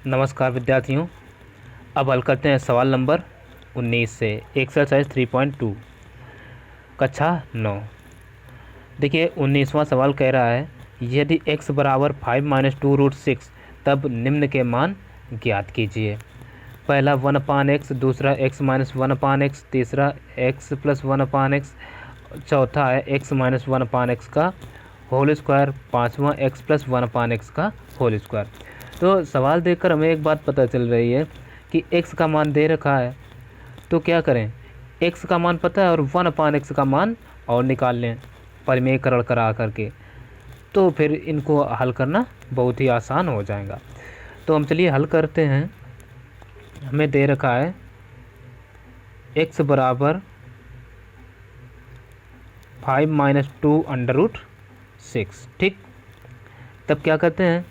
नमस्कार विद्यार्थियों। अब हल करते हैं सवाल नंबर 19 से एक्सरसाइज 3.2 कक्षा 9। देखिए 19वां सवाल कह रहा है यदि x बराबर 5-2√6 तब निम्न के मान ज्ञात कीजिए। पहला 1/x, दूसरा x - 1/x, तीसरा x + 1/x, चौथा है x - 1/x का होल स्क्वायर, पाँचवा x + 1/x का होल स्क्वायर। तो सवाल देखकर हमें एक बात पता चल रही है कि x का मान दे रखा है, तो क्या करें, x का मान पता है और 1/x का मान और निकाल लें परिमेयकरण करा करके, तो फिर इनको हल करना बहुत ही आसान हो जाएगा। तो हम चलिए हल करते हैं। हमें दे रखा है x बराबर 5 - 2√6, ठीक। तब क्या करते हैं,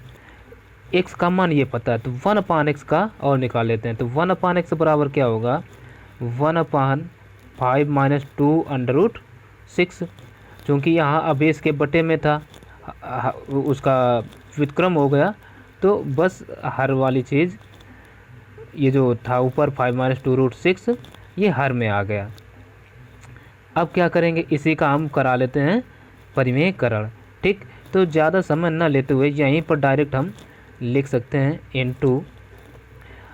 x का मान ये पता है तो 1/x का और निकाल लेते हैं। तो 1/x बराबर क्या होगा, 1/5 - 2√6। चूँकि यहाँ अबेस के बटे में था, उसका व्युत्क्रम हो गया, तो बस हर वाली चीज़ ये जो था ऊपर 5 - 2√6 ये हर में आ गया। अब क्या करेंगे, इसी का हम करा लेते हैं परिमेयकरण, ठीक। तो ज़्यादा समय न लेते हुए यहीं पर डायरेक्ट हम लिख सकते हैं इनटू,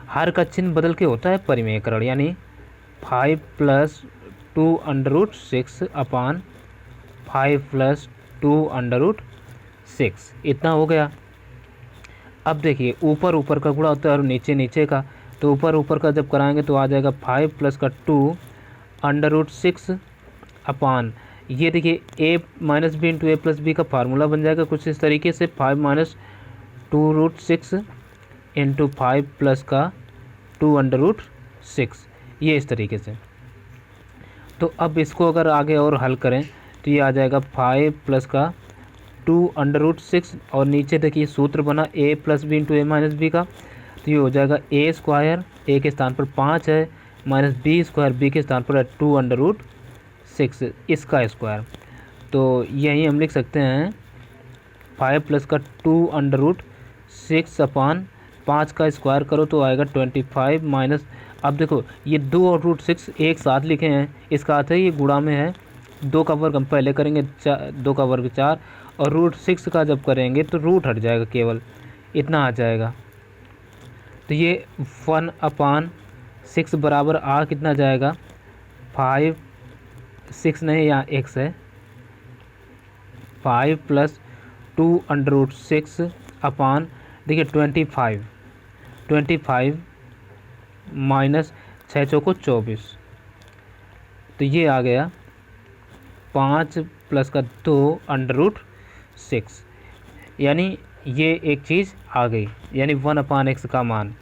हर का चिन्ह बदल के होता है परिमेयकरण, यानी 5 + 2√6 अपान 5 + 2√6 इतना हो गया। अब देखिए ऊपर ऊपर का गुणा होता है और नीचे नीचे का, तो ऊपर ऊपर का जब कराएंगे तो आ जाएगा 5 + का 2√6 अपान, ये देखिए a - b × a + b का फार्मूला बन जाएगा कुछ इस तरीके से, 5 - 2√6 × 5 + का 2√6, ये इस तरीके से। तो अब इसको अगर आगे और हल करें तो ये आ जाएगा 5 + का 2√6 और नीचे देखिए सूत्र बना a + b × a - b का, तो ये हो जाएगा a² a के स्थान पर 5 है, -b² b के स्थान पर है 2√6 इसका स्क्वायर। तो यही हम लिख सकते हैं 5 + का 2√6 अपान 5 का स्क्वायर करो तो आएगा 25 माइनस, अब देखो ये 2 और √6 एक साथ लिखे हैं, इसका अर्थ है ये गुणा में है। 2 का वर्ग हम पहले करेंगे, 2 का वर्ग 4, और √6 का जब करेंगे तो रूट हट जाएगा, केवल इतना आ जाएगा। तो ये 1/6 बराबर आ कितना जाएगा, 5 6 नहीं यहाँ x है, 5 + 2√6 अपान देखिए 25 माइनस 6 चौको 24, तो ये आ गया 5 + का 2√6, यानी ये एक चीज़ आ गई, यानी 1/x का मान।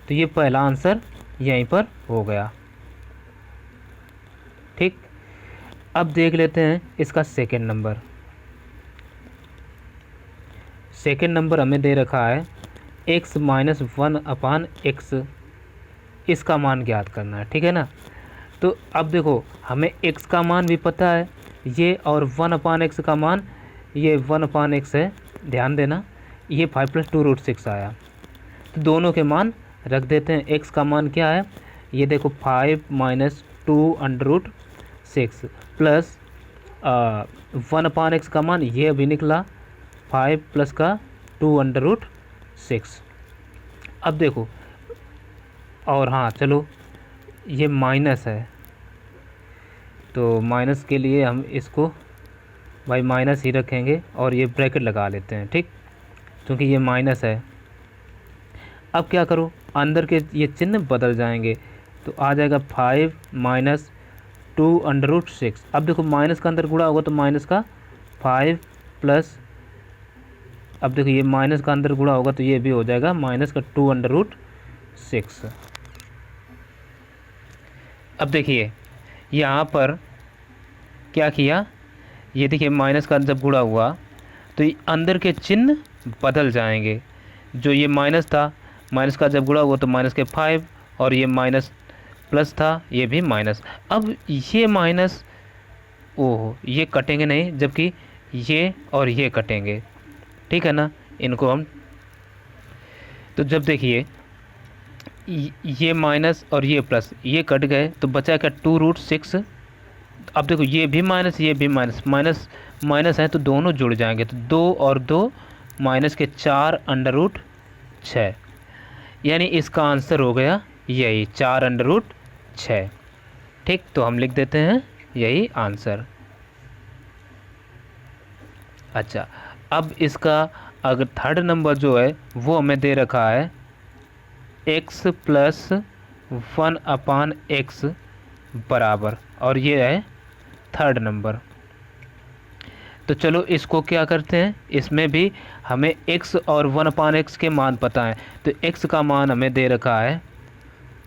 तो ये पहला आंसर यहीं पर हो गया, ठीक। अब देख लेते हैं इसका सेकंड नंबर। सेकंड नंबर हमें दे रखा है x - 1/x, इसका मान ज्ञात करना है, ठीक है ना। तो अब देखो हमें x का मान भी पता है ये, और 1/x का मान ये 1/x है, ध्यान देना ये 5 + 2√6 आया, तो दोनों के मान रख देते हैं। x का मान क्या है, ये देखो 5 - 2√6 प्लस 1/x का मान ये अभी निकला 5 + का 2√6। अब देखो, और हाँ चलो ये माइनस है, तो माइनस के लिए हम इसको भाई माइनस ही रखेंगे और ये ब्रैकेट लगा लेते हैं, ठीक, क्योंकि ये माइनस है। अब क्या करो, अंदर के ये चिन्ह बदल जाएंगे, तो आ जाएगा 5 - 2√6। अब देखो माइनस का अंदर गुणा होगा तो माइनस का 5 प्लस, अब देखो ये माइनस का अंदर गुणा होगा तो ये भी हो जाएगा माइनस का 2√6। अब देखिए यहाँ पर क्या किया, ये देखिए माइनस का जब गुणा हुआ तो ये अंदर के चिन्ह बदल जाएंगे। जो ये माइनस था, माइनस का जब गुणा हुआ तो माइनस के 5, और ये माइनस प्लस था, ये भी माइनस। अब ये माइनस, ओह ये कटेंगे नहीं, जबकि ये और ये कटेंगे, ठीक है ना। इनको हम, तो जब देखिए ये माइनस और ये प्लस, ये कट गए तो बचा क्या 2√6। अब देखो ये भी माइनस, ये भी माइनस, माइनस माइनस है तो दोनों जुड़ जाएंगे, तो 2 और 2 माइनस के 4√6, यानी इसका आंसर हो गया यही 4√6। ठीक, तो हम लिख देते हैं यही आंसर। अच्छा, अब इसका अगर थर्ड नंबर जो है वो हमें दे रखा है x प्लस 1/x बराबर, और ये है थर्ड नंबर। तो चलो इसको क्या करते हैं, इसमें भी हमें x और 1/x के मान पता है, तो x का मान हमें दे रखा है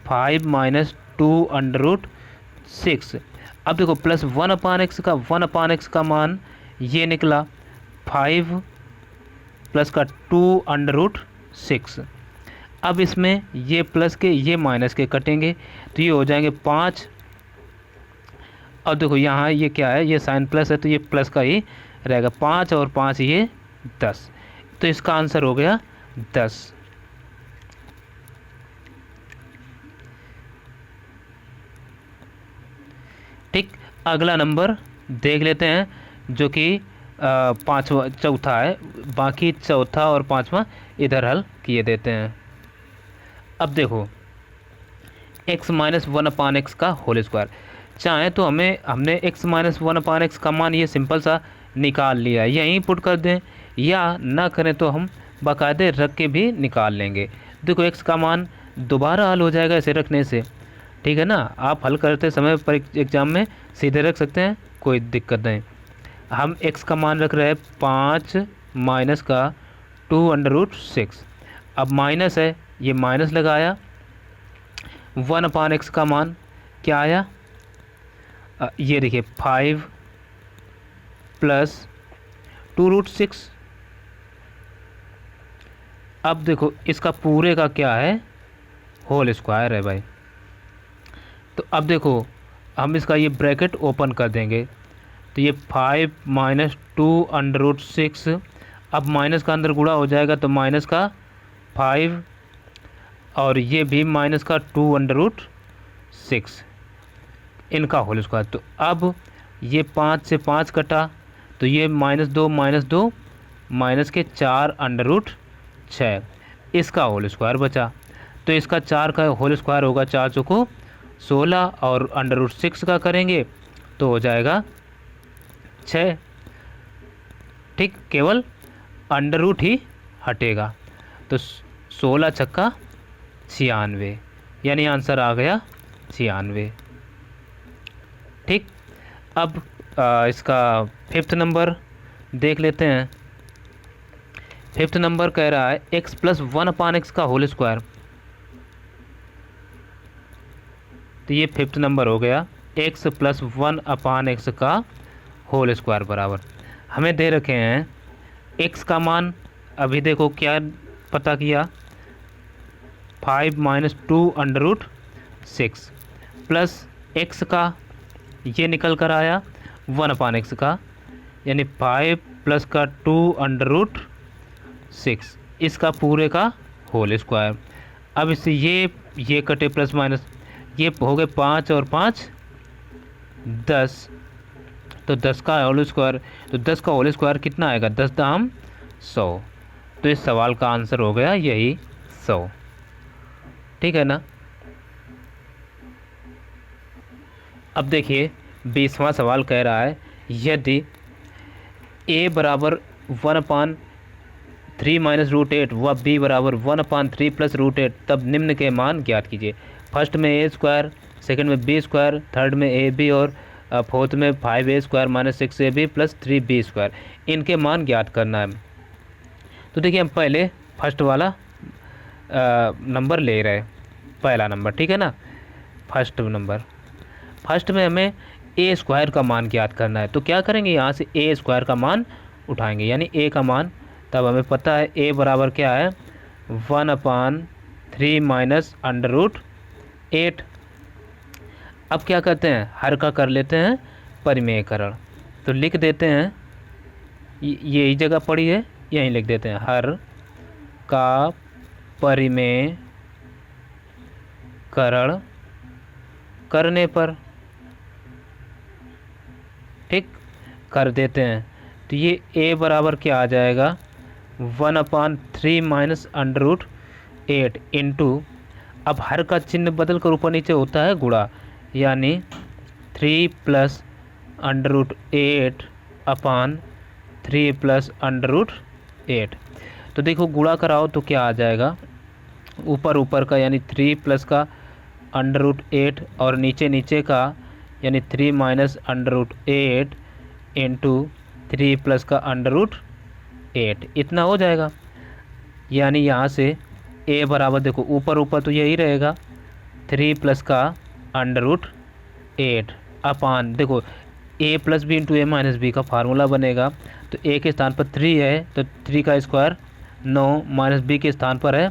5 माइनस 2√6। अब देखो प्लस 1/x का मान ये निकला 5 प्लस का 2√6। अब इसमें ये प्लस के ये माइनस के कटेंगे तो ये हो जाएंगे 5। अब देखो यहाँ ये क्या है, ये साइन प्लस है तो ये प्लस का ही रहेगा, 5 और 5 ये 10, तो इसका आंसर हो गया 10। ठीक, अगला नंबर देख लेते हैं जो कि पाँचवा चौथा है, बाकी चौथा और पाँचवा इधर हल किए देते हैं। अब देखो x माइनस 1/x का होल स्क्वायर, चाहे तो हमने x माइनस 1/x का मान ये सिंपल सा निकाल लिया है, यहीं पुट कर दें, या ना करें तो हम बाकायदे रख के भी निकाल लेंगे। देखो x का मान दोबारा हल हो जाएगा इसे रखने से, ठीक है ना। आप हल करते समय पर एग्ज़ाम में सीधे रख सकते हैं, कोई दिक्कत नहीं। हम x का मान रख रहे हैं 5 माइनस का 2√6। अब माइनस है, ये माइनस लगाया, 1/x का मान क्या आया, ये देखिए 5 प्लस 2√6। अब देखो इसका पूरे का क्या है, होल स्क्वायर है भाई। तो अब देखो हम इसका ये ब्रैकेट ओपन कर देंगे, तो ये 5 माइनस 2√6, अब माइनस का अंदर गुणा हो जाएगा तो माइनस का 5 और ये भी माइनस का 2√6, इनका होल स्क्वायर। तो अब ये 5 से 5 कटा तो ये -2 माइनस के 4√6, इसका होल स्क्वायर बचा। तो इसका 4 का होल स्क्वायर होगा 4 चौको 16, और √6 का करेंगे तो हो जाएगा 6। ठीक, केवल अंडर ही हटेगा, तो 16 छक्का 96, यानी आंसर आ गया 96। ठीक, अब इसका फिफ्थ नंबर देख लेते हैं। फिफ्थ नंबर कह रहा है x प्लस 1/x का होल स्क्वायर, तो ये फिफ्थ नंबर हो गया, x प्लस 1/x का होल स्क्वायर बराबर। हमें दे रखे हैं x का मान, अभी देखो क्या पता किया, 5 माइनस 2√6 प्लस x का ये निकल कर आया 1/x का, यानी 5 प्लस का 2√6, इसका पूरे का होल स्क्वायर। अब इससे ये कटे प्लस माइनस, ये हो गए 5 और 5 10, तो 10 का होल स्क्वायर, तो 10 का होल स्क्वायर कितना आएगा, 10 दाम 100। तो इस सवाल का आंसर हो गया यही 100। ठीक है ना। अब देखिए 20वां सवाल कह रहा है यदि a बराबर 1/3 माइनस √8 व b बराबर 1/3 प्लस √8, तब निम्न के मान ज्ञात कीजिए। फर्स्ट में a स्क्वायर, सेकंड में b स्क्वायर, थर्ड में ab और फोर्थ में 5a square minus 6ab plus 3b square, इनके मान ज्ञात करना है। तो देखिए हम पहले फर्स्ट वाला नंबर ले रहे हैं, पहला नंबर, ठीक है ना। फर्स्ट नंबर, फर्स्ट में हमें ए स्क्वायर का मान ज्ञात करना है, तो क्या करेंगे, यहाँ से ए स्क्वायर का मान उठाएंगे, यानी ए का मान, तब हमें पता है ए बराबर क्या है 1/3 माइनस √8। अब क्या करते हैं, हर का कर लेते हैं परिमेयकरण, तो लिख देते हैं, यही जगह पड़ी है यहीं लिख देते हैं, हर का परिमेयकरण करण करने पर, ठीक, कर देते हैं। तो ये a बराबर क्या आ जाएगा, 1/3 माइनस √8 इंटू, अब हर का चिन्ह बदल कर ऊपर नीचे होता है गुणा, यानी 3 प्लस √8/3 प्लस √8। तो देखो गुणा कराओ तो क्या आ जाएगा, ऊपर ऊपर का यानी 3 प्लस का √8 और नीचे नीचे का यानी 3 माइनस √8 इंटू 3 प्लस का √8, इतना हो जाएगा। यानी यहाँ से a बराबर देखो ऊपर ऊपर तो यही रहेगा 3 प्लस का √8 अपान, देखो a plus b into a minus b का फार्मूला बनेगा। तो a के स्थान पर 3 है तो 3 का स्क्वायर 9 माइनस b के स्थान पर है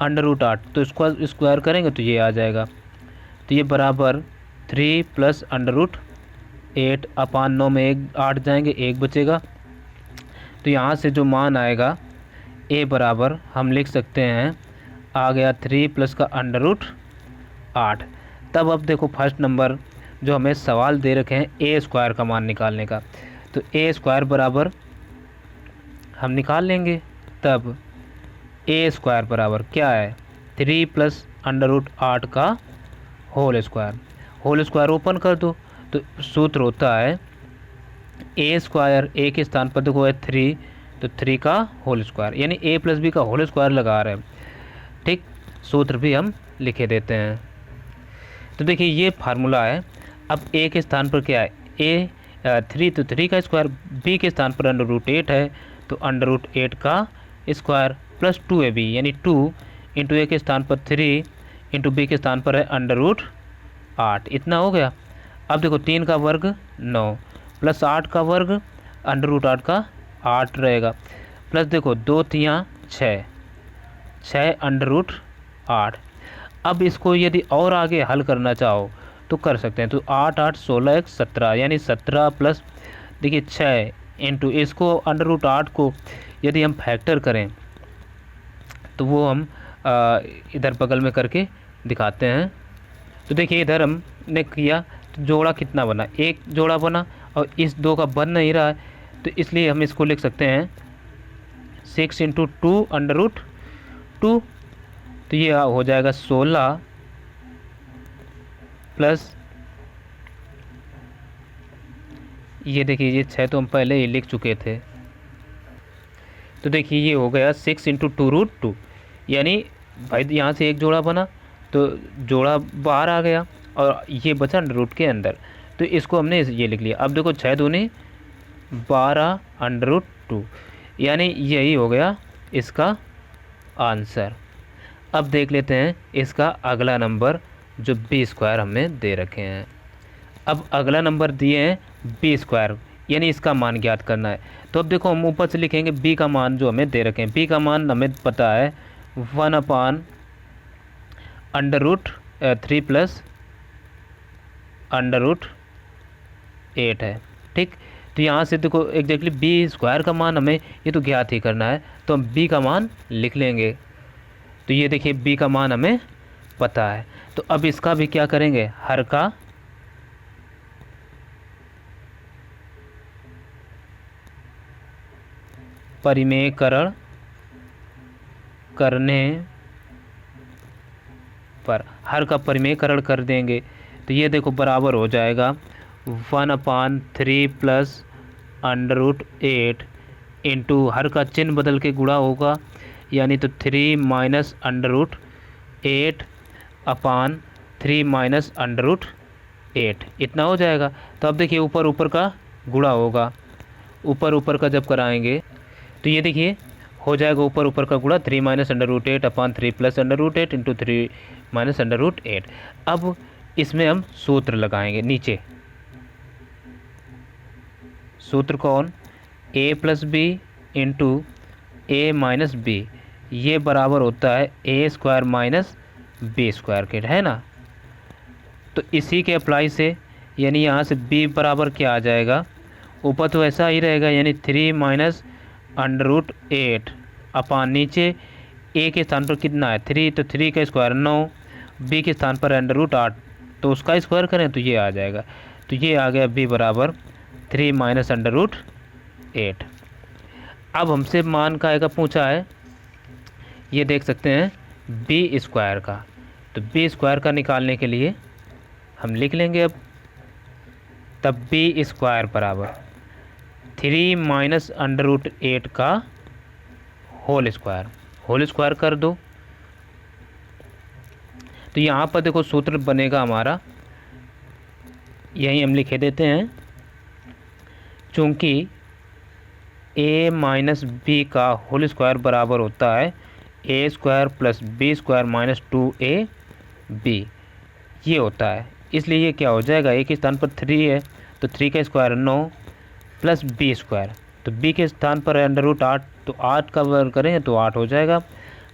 √8, तो स्क्वायर करेंगे तो ये आ जाएगा। तो ये बराबर 3 प्लस √8 अपान 9 में 8 जाएंगे, 1 बचेगा। तो यहाँ से जो मान आएगा a बराबर हम लिख सकते हैं, आ गया 3 प्लस का √8। तब अब देखो फर्स्ट नंबर जो हमें सवाल दे रखे हैं a स्क्वायर का मान निकालने का, तो a स्क्वायर बराबर हम निकाल लेंगे। तब a स्क्वायर बराबर क्या है, 3 प्लस √8 का होल स्क्वायर ओपन कर दो, तो सूत्र होता है a स्क्वायर, a के स्थान पर देखो है 3, तो 3 का होल स्क्वायर यानी a प्लस बी का होल स्क्वायर लगा रहे हैं, ठीक। सूत्र भी हम लिखे देते हैं। तो देखिए ये फार्मूला है। अब a के स्थान पर क्या है, a 3, तो 3 का स्क्वायर, b के स्थान पर √8 है तो √8 का स्क्वायर प्लस 2ab यानी 2 इंटू a के स्थान पर 3 इंटू b के स्थान पर है √8, इतना हो गया। अब देखो 3 का वर्ग 9 प्लस 8 का वर्ग √8 का 8 रहेगा, प्लस देखो 2 3 6 √8। अब इसको यदि और आगे हल करना चाहो तो कर सकते हैं। तो 8 8 16 1 17 यानी 17 प्लस देखिए 6 इंटू इसको √8 को यदि हम फैक्टर करें तो वो हम इधर बगल में करके दिखाते हैं। तो देखिए इधर हमने किया तो जोड़ा कितना बना, एक जोड़ा बना और इस 2 का बन नहीं रहा है, तो इसलिए हम इसको लिख सकते हैं 6 इंटू 2 √2, तो ये हो जाएगा 16 प्लस ये देखिए ये 6 तो हम पहले ही लिख चुके थे। तो देखिए ये हो गया 6 इंटू 2 √2, यानी भाई यहाँ से एक जोड़ा बना तो जोड़ा बाहर आ गया और ये बचा रूट के अंदर, तो इसको हमने ये लिख लिया। अब देखो 6 दूनी 12 √2, यानी यही हो गया इसका आंसर। अब देख लेते हैं इसका अगला नंबर जो b स्क्वायर हमें दे रखे हैं। अब अगला नंबर दिए हैं b स्क्वायर, यानी इसका मान ज्ञात करना है। तो अब देखो हम ऊपर से लिखेंगे b का मान जो हमें दे रखे हैं, b का मान हमें पता है 1/√3 प्लस √8 है, ठीक। तो यहाँ से देखो एग्जैक्टली b स्क्वायर का मान हमें ये तो ज्ञात ही करना है, तो हम b का मान लिख लेंगे। तो ये देखिए b का मान हमें पता है। तो अब इसका भी क्या करेंगे, हर का परिमेयकरण करने पर हर का परिमेयकरण कर देंगे। तो ये देखो बराबर हो जाएगा 1/3 प्लस √8 इंटू हर का चिन्ह बदल के गुणा होगा, यानी तो 3 माइनस √8 अपान 3 माइनस √8, इतना हो जाएगा। तो अब देखिए ऊपर ऊपर का गुणा होगा, ऊपर ऊपर का जब कराएंगे तो ये देखिए हो जाएगा ऊपर ऊपर का गुणा 3 माइनस √8 अपान 3 प्लस √8 इंटू 3 माइनस √8। अब इसमें हम सूत्र लगाएंगे नीचे, सूत्र कौन, a plus b into a minus b, ये बराबर होता है a square minus b square के, है ना। तो इसी के अप्लाई से यानी यहाँ से b बराबर क्या आ जाएगा, ऊपर तो ऐसा ही रहेगा यानी 3 माइनस √8 अपान नीचे a के स्थान पर कितना है 3, तो 3 का स्क्वायर 9 बी के स्थान पर अंडर रूट 8, तो उसका स्क्वायर करें तो ये आ जाएगा। तो ये आ गया बी बराबर 3 माइनस अंडर रूट 8। अब हमसे मान का आएगा पूछा है, ये देख सकते हैं बी स्क्वायर का। तो बी स्क्वायर का निकालने के लिए हम लिख लेंगे अब, तब बी स्क्वायर बराबर 3 माइनस अंडर रूट 8 का होल स्क्वायर कर दो। तो यहाँ पर देखो सूत्र बनेगा हमारा, यही हम लिखे देते हैं, चूँकि a माइनस बी का होल स्क्वायर बराबर होता है a square plus b square minus 2ab, ये होता है। इसलिए ये क्या हो जाएगा, a के स्थान पर 3 है तो 3 का स्क्वायर 9 प्लस बी स्क्वायर, तो b के स्थान पर है अंडर रूट 8, तो 8 का वर्ग करें तो 8 हो जाएगा,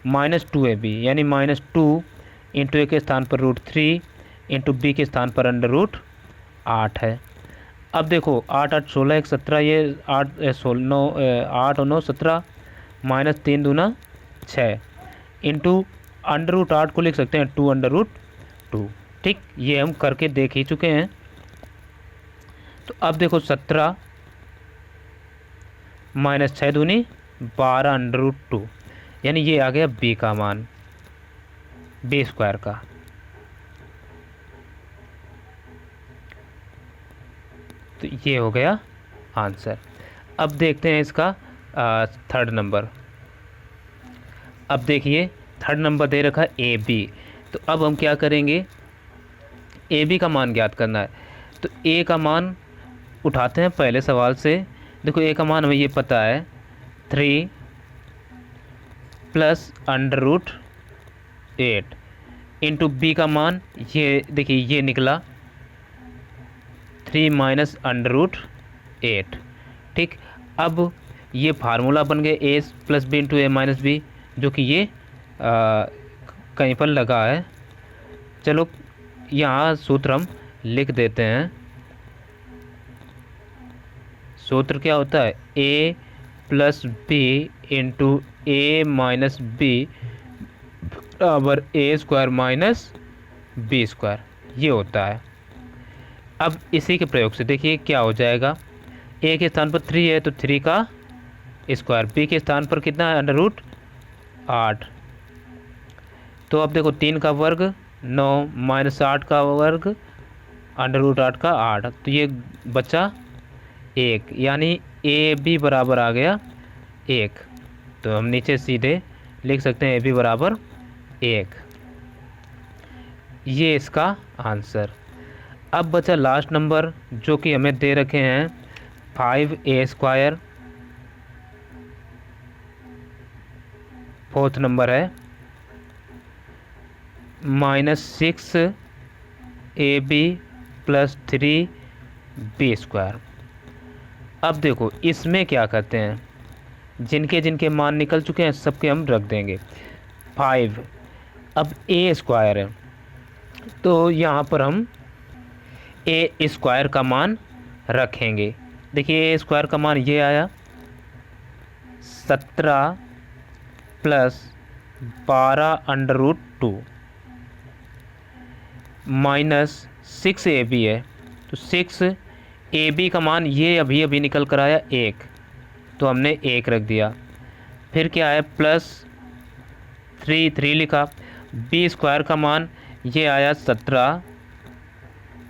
माइनस 2ab यानी माइनस 2 इंटू ए के स्थान पर √3 इंटू बी के स्थान पर अंडर रूट 8 है। अब देखो 8 8 16 1 17, ये 8 16 9 8 और 9 17 माइनस 3 दूना 6 इंटू अंडर रूट 8 को लिख सकते हैं 2 अंडर रूट 2। ठीक, ये हम करके देख ही चुके हैं। तो अब देखो 17 माइनस 6 दूनी 12 अंडर रूट 2, यानी ये आ गया बी का मान, बी स्क्वायर का। तो ये हो गया आंसर। अब देखते हैं इसका थर्ड नंबर। अब देखिए थर्ड नंबर दे रखा है ए बी, तो अब हम क्या करेंगे, ए बी का मान ज्ञात करना है। तो ए का मान उठाते हैं पहले सवाल से। देखो ए का मान हमें ये पता है 3 plus under root 8 into b का मान ये देखिए ये निकला 3 माइनस अंडर रूट 8। ठीक, अब ये फार्मूला बन गया ए plus b into a minus B, जो कि ये कहीं पर लगा है। चलो यहाँ सूत्र हम लिख देते हैं। सूत्र क्या होता है, ए plus b into a minus B बराबर ए स्क्वायर माइनस बी स्क्वायर, ये होता है। अब इसी के प्रयोग से देखिए क्या हो जाएगा, ए के स्थान पर 3 है तो 3 का स्क्वायर, बी के स्थान पर कितना है अंडर रूट 8। तो अब देखो 3 का वर्ग 9 माइनस 8 का वर्ग अंडर रूट 8 का 8, तो ये बचा 1, यानी ए बी बराबर आ गया 1। तो हम नीचे सीधे लिख सकते हैं ए बी बराबर 1, ये इसका आंसर। अब बचा लास्ट नंबर, जो कि हमें दे रखे हैं 5a स्क्वायर। फोर्थ नंबर है minus 6ab plus 3b square. अब देखो इसमें क्या करते हैं, जिनके जिनके मान निकल चुके हैं सबके हम रख देंगे 5। अब a स्क्वायर है तो यहाँ पर हम ए स्क्वायर का मान रखेंगे। देखिए ए स्क्वायर का मान ये आया 17 plus 12 under root 2 minus 6ab है, तो 6ab का मान ये अभी अभी निकल कर आया 1, तो हमने 1 रख दिया। फिर क्या है प्लस 3 लिखा, बी स्क्वायर का मान ये आया 17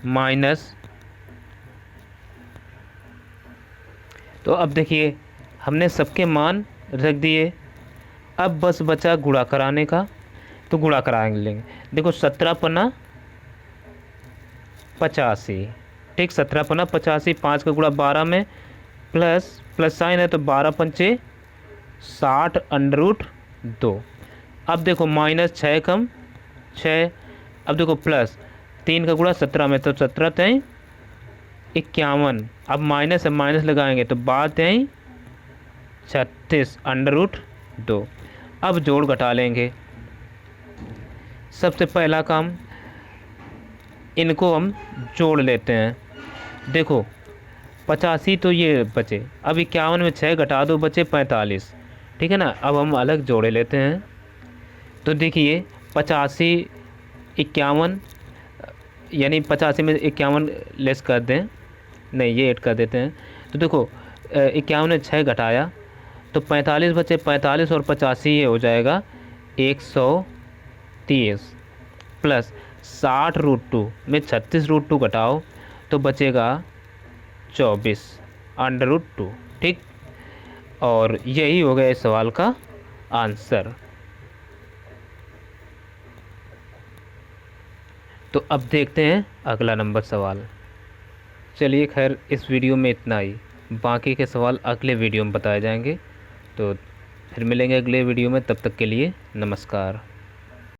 माइनस, तो अब देखिए हमने सबके मान रख दिए। अब बस बचा गुणा कराने का, तो गुणा कराएंगे। देखो 17 पन्ना 85, ठीक, 17 पन्ना 85, 5 का गुणा 12 में प्लस साइन है तो 12 पंचे 60 अंडर रूट 2। अब देखो माइनस 6 कम 6, अब देखो प्लस 3 का गुणा 17 में तो 17 तेई 51, अब माइनस है माइनस लगाएंगे तो 12 तेई 36 अंडर रूट 2। अब जोड़ घटा लेंगे। सबसे पहला काम, इनको हम जोड़ लेते हैं। देखो 85 तो ये बचे, अब 51 में 6 घटा दो बचे 45, ठीक है ना। अब हम अलग जोड़े लेते हैं। तो देखिए 85 51 यानी 85 में 51 लेस कर दें, नहीं ये ऐड कर देते हैं। तो देखो 51 में 6 घटाया तो 45 बचे, 45 और 85 ये हो जाएगा 130 प्लस 60√2 में 36√2 घटाओ तो बचेगा 24√2। ठीक, और यही हो गया इस सवाल का आंसर। तो अब देखते हैं अगला नंबर सवाल। चलिए खैर इस वीडियो में इतना ही, बाकी के सवाल अगले वीडियो में बताए जाएंगे। तो फिर मिलेंगे अगले वीडियो में, तब तक के लिए नमस्कार।